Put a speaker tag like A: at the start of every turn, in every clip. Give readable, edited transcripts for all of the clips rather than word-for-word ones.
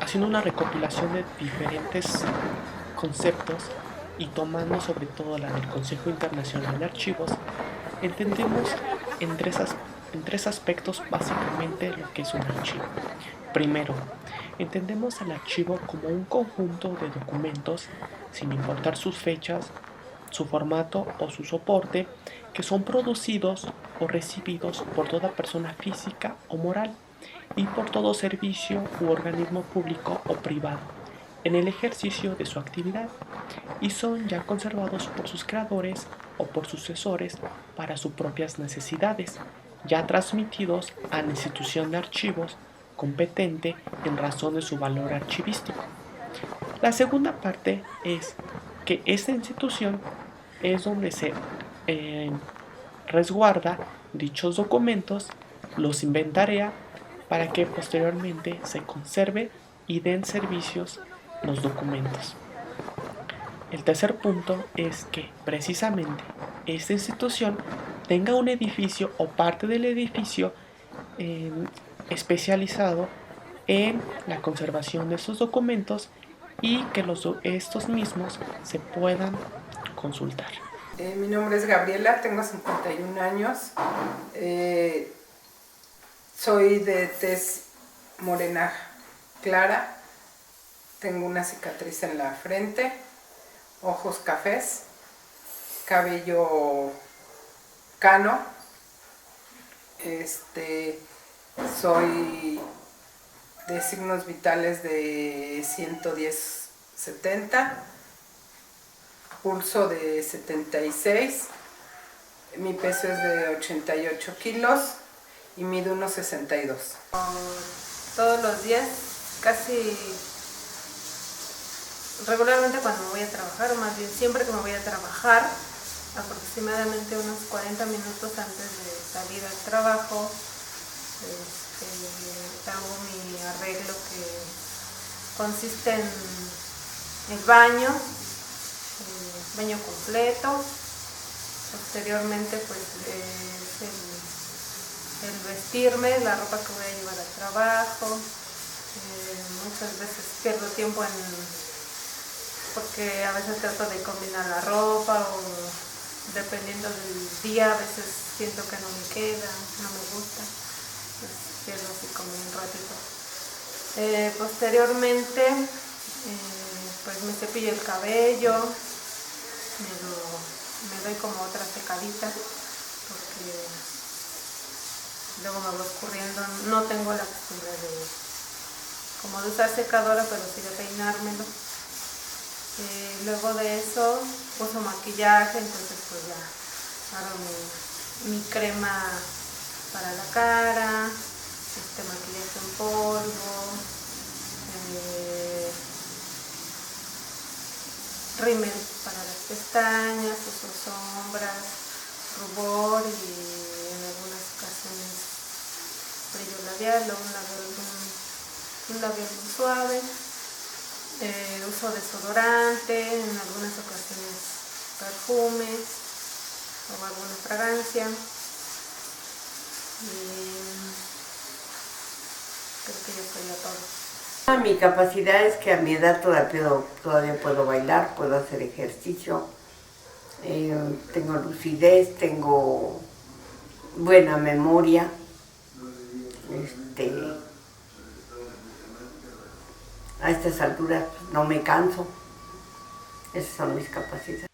A: haciendo una recopilación de diferentes conceptos y tomando sobre todo la del Consejo Internacional de Archivos, entendemos en tres aspectos básicamente lo que es un archivo. Primero, entendemos al archivo como un conjunto de documentos, sin importar sus fechas, su formato o su soporte, que son producidos o recibidos por toda persona física o moral y por todo servicio u organismo público o privado en el ejercicio de su actividad y son ya conservados por sus creadores o por sucesores para sus propias necesidades, ya transmitidos a la institución de archivos competente en razón de su valor archivístico. La segunda parte es que esta institución es donde se eh, resguarda dichos documentos, los inventarea para que posteriormente se conserve y den servicios los documentos. El tercer punto es que precisamente esta institución tenga un edificio o parte del edificio eh, especializado en la conservación de sus documentos y que estos mismos se puedan consultar.
B: Mi nombre es Gabriela, tengo 51 años. Eh, Soy de tez morena clara. Tengo una cicatriz en la frente, ojos cafés, cabello cano. Soy de signos vitales de 110/70, pulso de 76, mi peso es de 88 kilos y mido unos 62. Todos los días, casi regularmente cuando me voy a trabajar, o más bien siempre que me voy a trabajar, aproximadamente unos 40 minutos antes de salir al trabajo, hago mi arreglo que consiste en el baño completo. Posteriormente pues es el vestirme, la ropa que voy a llevar al trabajo. Muchas veces pierdo tiempo porque a veces trato de combinar la ropa o dependiendo del día, a veces siento que no me queda, no me gusta, pues pierdo así como un ratito. Posteriormente pues me cepillo el cabello, me doy como otra secadita porque luego me voy escurriendo. No tengo la costumbre de usar secadora, pero sí de peinármelo. Luego de eso uso maquillaje, entonces pues ya hago mi crema para la cara, maquillaje en polvo, rímel para las pestañas, uso sombras, rubor y en algunas ocasiones brillo labial o un labial muy suave. Uso desodorante, en algunas ocasiones perfumes o alguna fragancia. Creo que ya sería todo.
C: Mi capacidad es que a mi edad todavía puedo bailar, puedo hacer ejercicio, tengo lucidez, tengo buena memoria, a estas alturas no me canso. Esas son mis capacidades.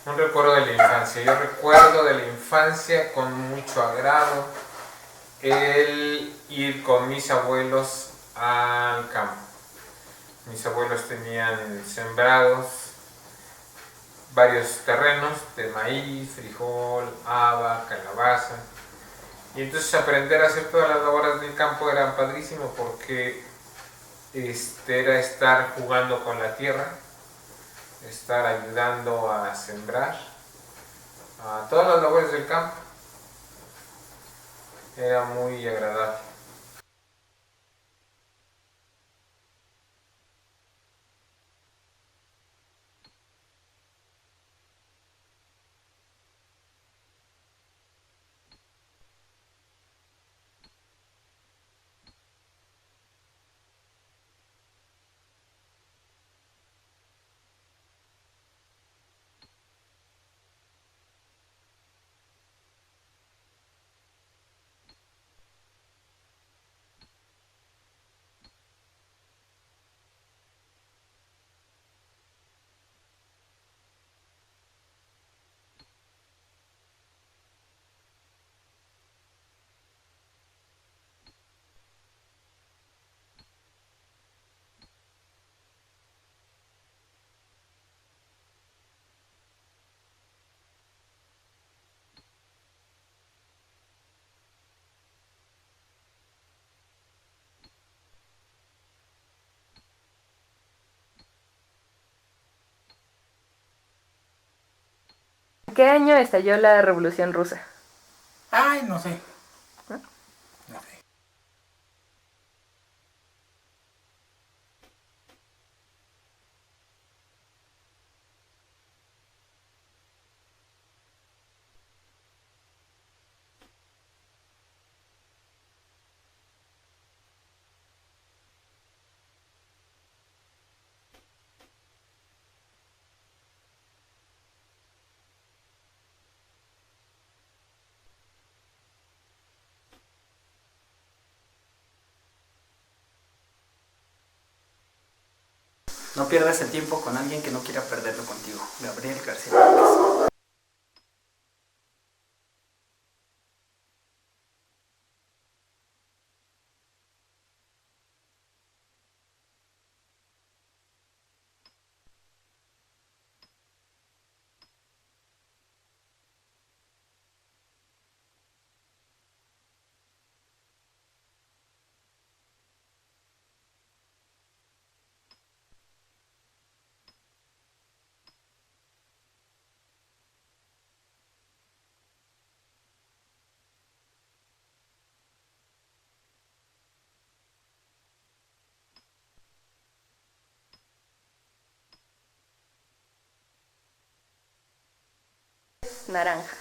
D: Un recuerdo de la infancia. Yo recuerdo de la infancia con mucho agrado el ir con mis abuelos al campo. Mis abuelos tenían sembrados varios terrenos de maíz, frijol, haba, calabaza. Y entonces aprender a hacer todas las labores del campo era padrísimo porque era estar jugando con la tierra, estar ayudando a sembrar, a todas las labores del campo. Era muy agradable.
E: ¿En qué año estalló la Revolución Rusa?
F: Ay, no sé. No sé.
G: No pierdas el tiempo con alguien que no quiera perderlo contigo. Gabriel García Márquez.
E: Naranja.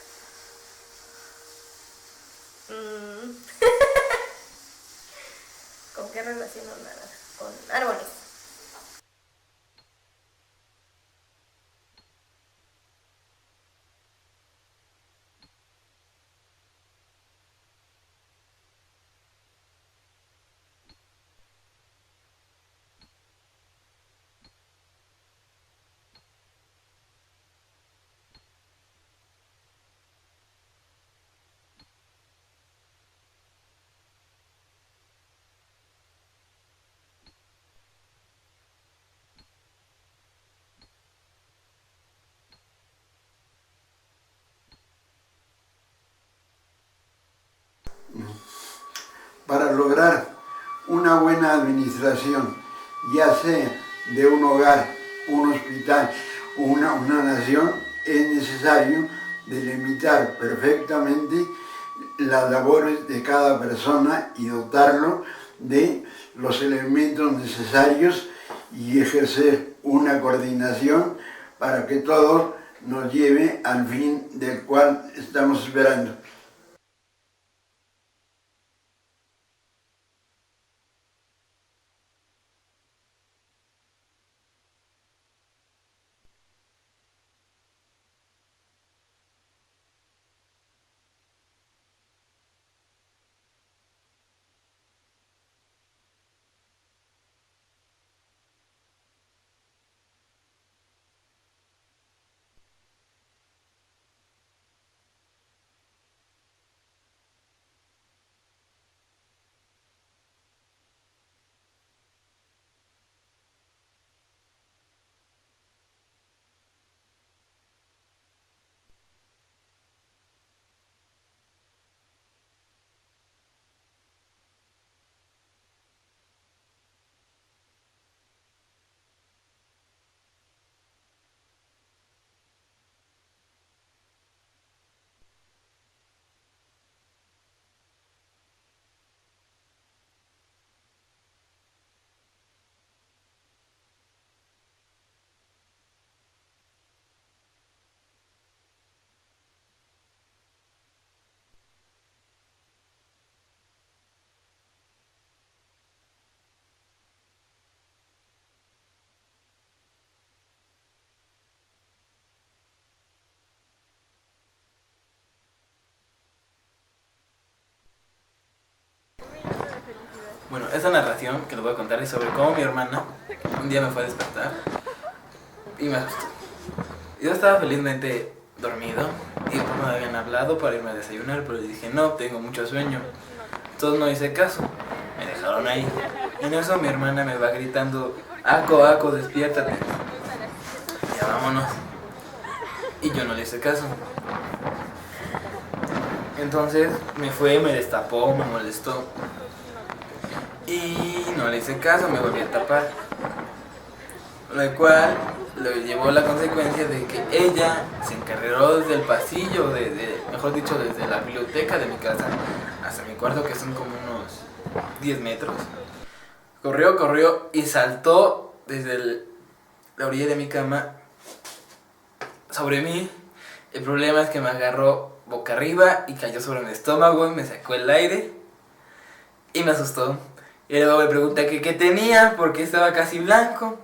H: ¿Con qué relaciono naranja? Con árboles.
I: Para lograr una buena administración, ya sea de un hogar, un hospital o una nación, es necesario delimitar perfectamente las labores de cada persona y dotarlo de los elementos necesarios y ejercer una coordinación para que todo nos lleve al fin del cual estamos esperando.
J: Bueno, esa narración que les voy a contar es sobre cómo mi hermana un día me fue a despertar y me asustó. Yo estaba felizmente dormido y pues me habían hablado para irme a desayunar, pero dije no, tengo mucho sueño. Entonces no hice caso, me dejaron ahí. Y en eso mi hermana me va gritando, Aco, Aco, despiértate. Ya vámonos. Y yo no le hice caso. Entonces me fue, me destapó, me molestó. Y no le hice caso, me volví a tapar. Lo cual lo llevó a la consecuencia de que ella se encarreró desde el pasillo, mejor dicho, desde la biblioteca de mi casa hasta mi cuarto, que son como unos 10 metros. Corrió y saltó desde la orilla de mi cama sobre mí. El problema es que me agarró boca arriba y cayó sobre mi estómago y me sacó el aire y me asustó. Y luego me pregunta que qué tenía, porque estaba casi blanco.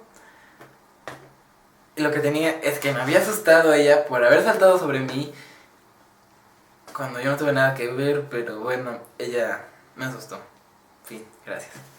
J: Y lo que tenía es que me había asustado ella por haber saltado sobre mí cuando yo no tuve nada que ver, pero bueno, ella me asustó. Fin, gracias.